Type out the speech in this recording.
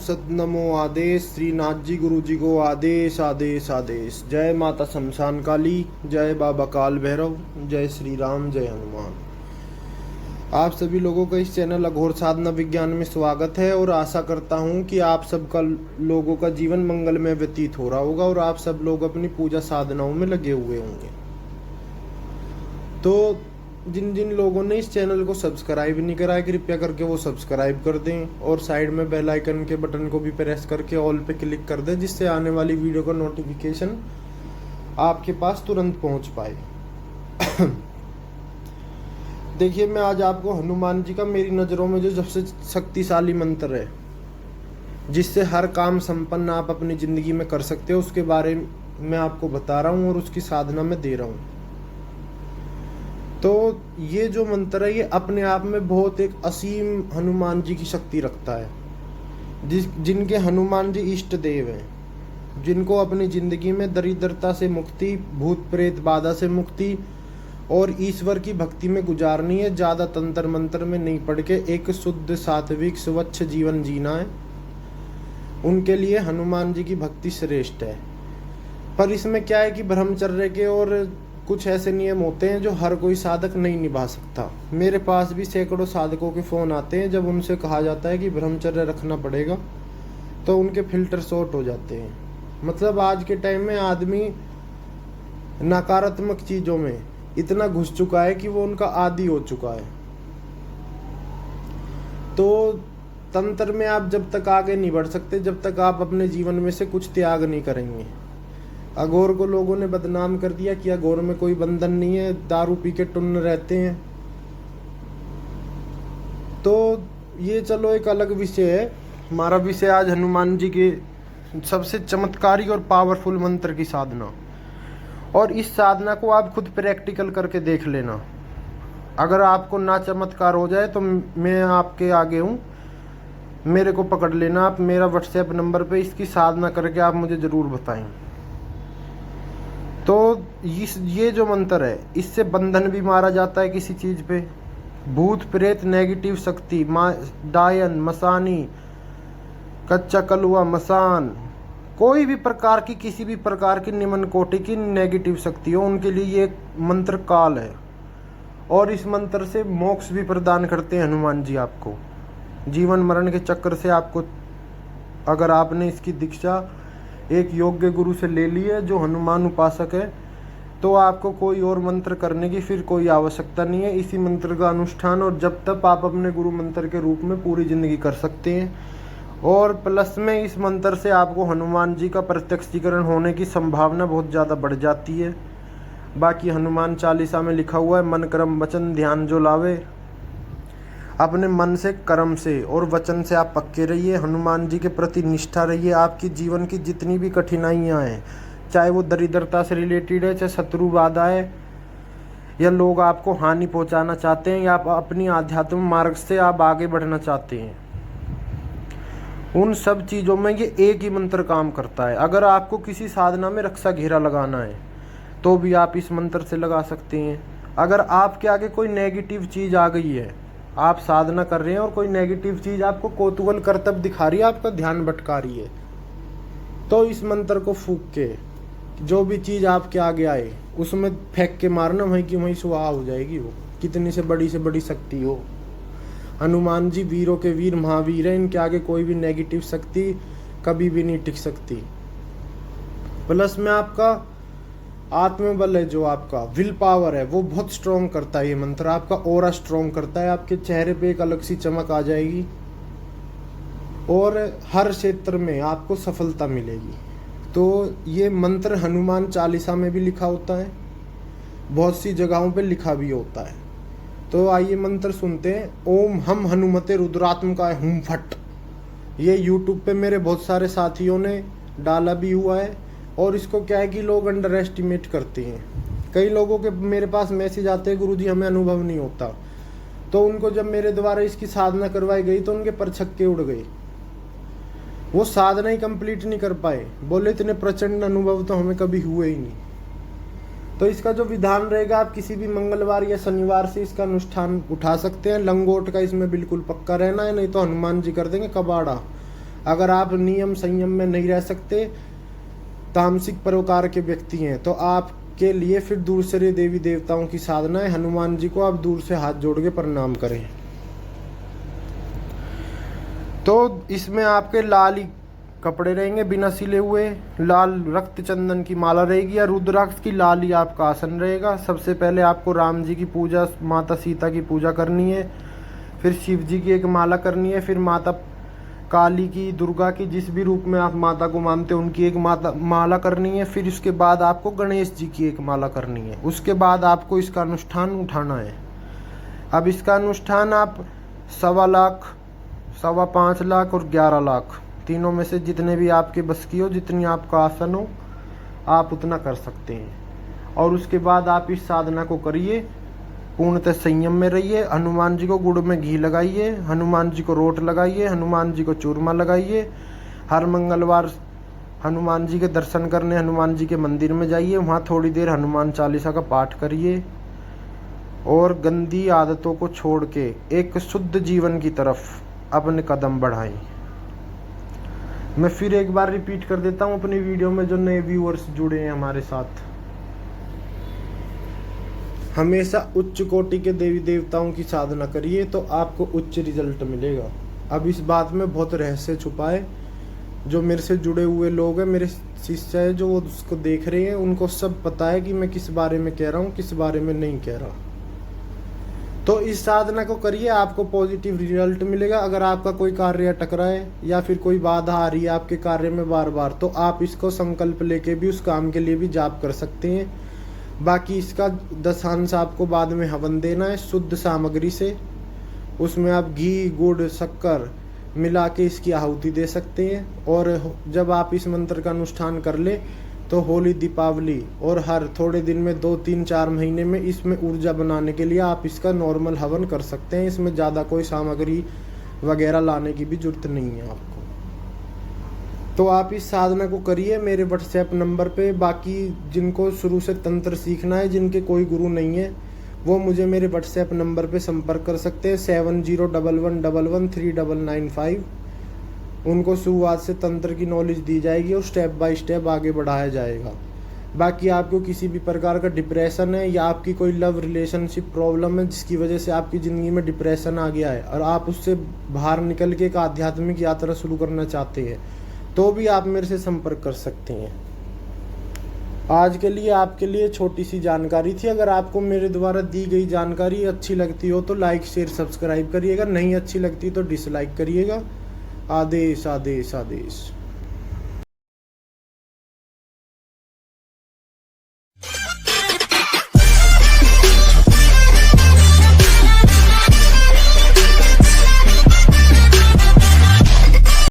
सत नमो आदेश, श्रीनाथ जी गुरु जी को आदेश आदेश आदेश। जय माता शमशान काली, जय बाबा काल भैरव, जय श्री राम, जय हनुमान। आप सभी लोगों का इस चैनल अघोर साधना विज्ञान में स्वागत है और आशा करता हूं कि आप सबका लोगों का जीवन मंगल में व्यतीत हो रहा होगा और आप सब लोग अपनी पूजा साधनाओं में लगे हुए होंगे। तो जिन जिन लोगों ने इस चैनल को सब्सक्राइब नहीं करा है, कृपया करके वो सब्सक्राइब कर दें और साइड में बेल आइकन के बटन को भी प्रेस करके ऑल पे क्लिक कर दें, जिससे आने वाली वीडियो का नोटिफिकेशन आपके पास तुरंत पहुंच पाए। देखिए, मैं आज आपको हनुमान जी का मेरी नज़रों में जो सबसे शक्तिशाली मंत्र है, जिससे हर काम संपन्न आप अपनी ज़िंदगी में कर सकते हो, उसके बारे में आपको बता रहा हूँ और उसकी साधना में दे रहा हूँ। तो ये जो मंत्र है, ये अपने आप में बहुत एक असीम हनुमान जी की शक्ति रखता है। जिनके हनुमान जी इष्ट देव हैं, जिनको अपनी ज़िंदगी में दरिद्रता से मुक्ति, भूत प्रेत बाधा से मुक्ति और ईश्वर की भक्ति में गुजारनी है। ज़्यादा तंत्र मंत्र में नहीं पढ़ के एक शुद्ध सात्विक स्वच्छ जीवन जीना है, उनके लिए हनुमान जी की भक्ति श्रेष्ठ है। पर इसमें क्या है कि ब्रह्मचर्य के और कुछ ऐसे नियम होते हैं जो हर कोई साधक नहीं निभा सकता। मेरे पास भी सैकड़ों साधकों के फ़ोन आते हैं, जब उनसे कहा जाता है कि ब्रह्मचर्य रखना पड़ेगा तो उनके फिल्टर शॉर्ट हो जाते हैं। मतलब आज के टाइम में आदमी नकारात्मक चीज़ों में इतना घुस चुका है कि वो उनका आदी हो चुका है। तो तंत्र में आप जब तक आगे नहीं बढ़ सकते, जब तक आप अपने जीवन में से कुछ त्याग नहीं करेंगे। अघोर को लोगों ने बदनाम कर दिया कि अघोर में कोई बंधन नहीं है, दारू पी के टुन्न रहते हैं। तो ये चलो एक अलग विषय है। हमारा विषय आज हनुमान जी के सबसे चमत्कारिक और पावरफुल मंत्र की साधना। और इस साधना को आप खुद प्रैक्टिकल करके देख लेना। अगर आपको ना चमत्कार हो जाए तो मैं आपके आगे हूँ, मेरे को पकड़ लेना। आप मेरा व्हाट्सएप नंबर पे इसकी साधना करके आप मुझे ज़रूर बताएं। तो ये जो मंत्र है, इससे बंधन भी मारा जाता है किसी चीज़ पे। भूत प्रेत नेगेटिव शक्ति, डायन मसानी, कच्चा कलुआ मसान, कोई भी प्रकार की किसी भी प्रकार की निम्न कोटि की नेगेटिव शक्ति हो, उनके लिए ये मंत्र काल है। और इस मंत्र से मोक्ष भी प्रदान करते हैं हनुमान जी आपको। जीवन मरण के चक्र से आपको, अगर आपने इसकी दीक्षा एक योग्य गुरु से ले ली है जो हनुमान उपासक है, तो आपको कोई और मंत्र करने की फिर कोई आवश्यकता नहीं है। इसी मंत्र का अनुष्ठान और जब तक आप अपने गुरु मंत्र के रूप में पूरी ज़िंदगी कर सकते हैं। और प्लस में इस मंत्र से आपको हनुमान जी का प्रत्यक्षीकरण होने की संभावना बहुत ज़्यादा बढ़ जाती है। बाकी हनुमान चालीसा में लिखा हुआ है, मन कर्म वचन ध्यान जो लावे। अपने मन से, कर्म से और वचन से आप पक्के रहिए, हनुमान जी के प्रति निष्ठा रहिए। आपकी जीवन की जितनी भी कठिनाइयाँ हैं, चाहे वो दरिद्रता से रिलेटेड है, चाहे शत्रु बाधा है, या लोग आपको हानि पहुंचाना चाहते हैं, या आप अपनी आध्यात्मिक मार्ग से आप आगे बढ़ना चाहते हैं, उन सब चीज़ों में ये एक ही मंत्र काम करता है। अगर आपको किसी साधना में रक्षा घेरा लगाना है तो भी आप इस मंत्र से लगा सकते हैं। अगर आपके आगे कोई नेगेटिव चीज़ आ गई है, आप साधना कर रहे हैं और कोई नेगेटिव चीज़ आपको कौतूहल करतब दिखा रही है, आपका ध्यान भटका रही है, तो इस मंत्र को फूंक के जो भी चीज़ आपके आगे आए उसमें फेंक के मारना, वहीं की वहीं सुहा हो जाएगी। वो कितनी से बड़ी शक्ति हो। हनुमान जी वीरों के वीर महावीर हैं, इनके आगे कोई भी नेगेटिव शक्ति कभी भी नहीं टिक सकती। प्लस में आपका आत्मबल है, जो आपका विल पावर है, वो बहुत स्ट्रॉन्ग करता है ये मंत्र। आपका ऑरा स्ट्रॉन्ग करता है, आपके चेहरे पे एक अलग सी चमक आ जाएगी और हर क्षेत्र में आपको सफलता मिलेगी। तो ये मंत्र हनुमान चालीसा में भी लिखा होता है, बहुत सी जगहों पे लिखा भी होता है। तो आइए मंत्र सुनते हैं। ओम हम हनुमते रुद्रात्मकाय हुम फट। ये यूट्यूब पे मेरे बहुत सारे साथियों ने डाला भी हुआ है। और इसको क्या है कि लोग अंडर एस्टिमेट करते हैं। कई लोगों के मेरे पास मैसेज आते हैं, गुरुजी हमें अनुभव नहीं होता। तो उनको जब मेरे द्वारा इसकी साधना करवाई गई तो उनके परछक्के उड़ गए, वो साधना ही कंप्लीट नहीं कर पाए। बोले इतने प्रचंड अनुभव तो हमें कभी हुए ही नहीं। तो इसका जो विधान रहेगा, आप किसी भी मंगलवार या शनिवार से इसका अनुष्ठान उठा सकते हैं। लंगोट का इसमें बिल्कुल पक्का रहना है, नहीं तो हनुमान जी कर देंगे कबाड़ा। अगर आप नियम संयम में नहीं रह सकते, तामसिक प्रकार के व्यक्ति हैं, तो आपके लिए फिर दूसरे देवी देवताओं की साधना है। हनुमान जी को आप दूर से हाथ जोड़ के प्रणाम करें। तो इसमें आपके लाल ही कपड़े रहेंगे बिना सिले हुए, लाल रक्त चंदन की माला रहेगी या रुद्राक्ष की लाल ही आपका आसन रहेगा। सबसे पहले आपको राम जी की पूजा, माता सीता की पूजा करनी है, फिर शिव जी की एक माला करनी है, फिर माता काली की, दुर्गा की, जिस भी रूप में आप माता को मानते हो उनकी एक माला करनी है। फिर उसके बाद आपको गणेश जी की एक माला करनी है। उसके बाद आपको इसका अनुष्ठान उठाना है। अब इसका अनुष्ठान आप 1.25 लाख, 5.25 लाख और 11 लाख, तीनों में से जितने भी आपके बस की हो, जितनी आपका आसन हो, आप उतना कर सकते हैं। और उसके बाद आप इस साधना को करिए, पूर्णतः संयम में रहिए। हनुमान जी को गुड़ में घी लगाइए, हनुमान जी को रोट लगाइए, हनुमान जी को चूरमा लगाइए। हर मंगलवार हनुमान जी के दर्शन करने हनुमान जी के मंदिर में जाइए, वहाँ थोड़ी देर हनुमान चालीसा का पाठ करिए और गंदी आदतों को छोड़ के एक शुद्ध जीवन की तरफ अपने कदम बढ़ाएं। मैं फिर एक बार रिपीट कर देता हूँ अपनी वीडियो में जो नए व्यूअर्स जुड़े हैं हमारे साथ, हमेशा उच्च कोटि के देवी देवताओं की साधना करिए तो आपको उच्च रिजल्ट मिलेगा। अब इस बात में बहुत रहस्य छुपा है। जो मेरे से जुड़े हुए लोग हैं, मेरे शिष्य है, जो वो उसको देख रहे हैं, उनको सब पता है कि मैं किस बारे में कह रहा हूँ, किस बारे में नहीं कह रहा। तो इस साधना को करिए, आपको पॉजिटिव रिजल्ट मिलेगा। अगर आपका कोई कार्य अटक रहा है या फिर कोई बाधा आ रही है आपके कार्य में बार बार, तो आप इसको संकल्प लेके भी उस काम के लिए भी जाप कर सकते हैं। बाकी इसका दशांश आपको बाद में हवन देना है शुद्ध सामग्री से। उसमें आप घी, गुड़, शक्कर मिला के इसकी आहुति दे सकते हैं। और जब आप इस मंत्र का अनुष्ठान कर ले तो होली, दीपावली और हर थोड़े दिन में 2, 3, 4 महीने में इसमें ऊर्जा बनाने के लिए आप इसका नॉर्मल हवन कर सकते हैं। इसमें ज़्यादा कोई सामग्री वगैरह लाने की भी जरूरत नहीं है आपको। तो आप इस साधना को करिए मेरे व्हाट्सएप नंबर पे। बाकी जिनको शुरू से तंत्र सीखना है, जिनके कोई गुरु नहीं है, वो मुझे मेरे व्हाट्सएप नंबर पे संपर्क कर सकते हैं 7011113995। उनको शुरुआत से तंत्र की नॉलेज दी जाएगी और स्टेप बाय स्टेप आगे बढ़ाया जाएगा। बाकी आपको किसी भी प्रकार का डिप्रेशन है या आपकी कोई लव रिलेशनशिप प्रॉब्लम है जिसकी वजह से आपकी ज़िंदगी में डिप्रेशन आ गया है और आप उससे बाहर निकल के एक आध्यात्मिक यात्रा शुरू करना चाहते हैं, तो भी आप मेरे से संपर्क कर सकते हैं। आज के लिए आपके लिए छोटी सी जानकारी थी। अगर आपको मेरे द्वारा दी गई जानकारी अच्छी लगती हो तो लाइक, शेयर, सब्सक्राइब करिएगा। नहीं अच्छी लगती तो डिसलाइक करिएगा। आदेश, आदेश, आदेश।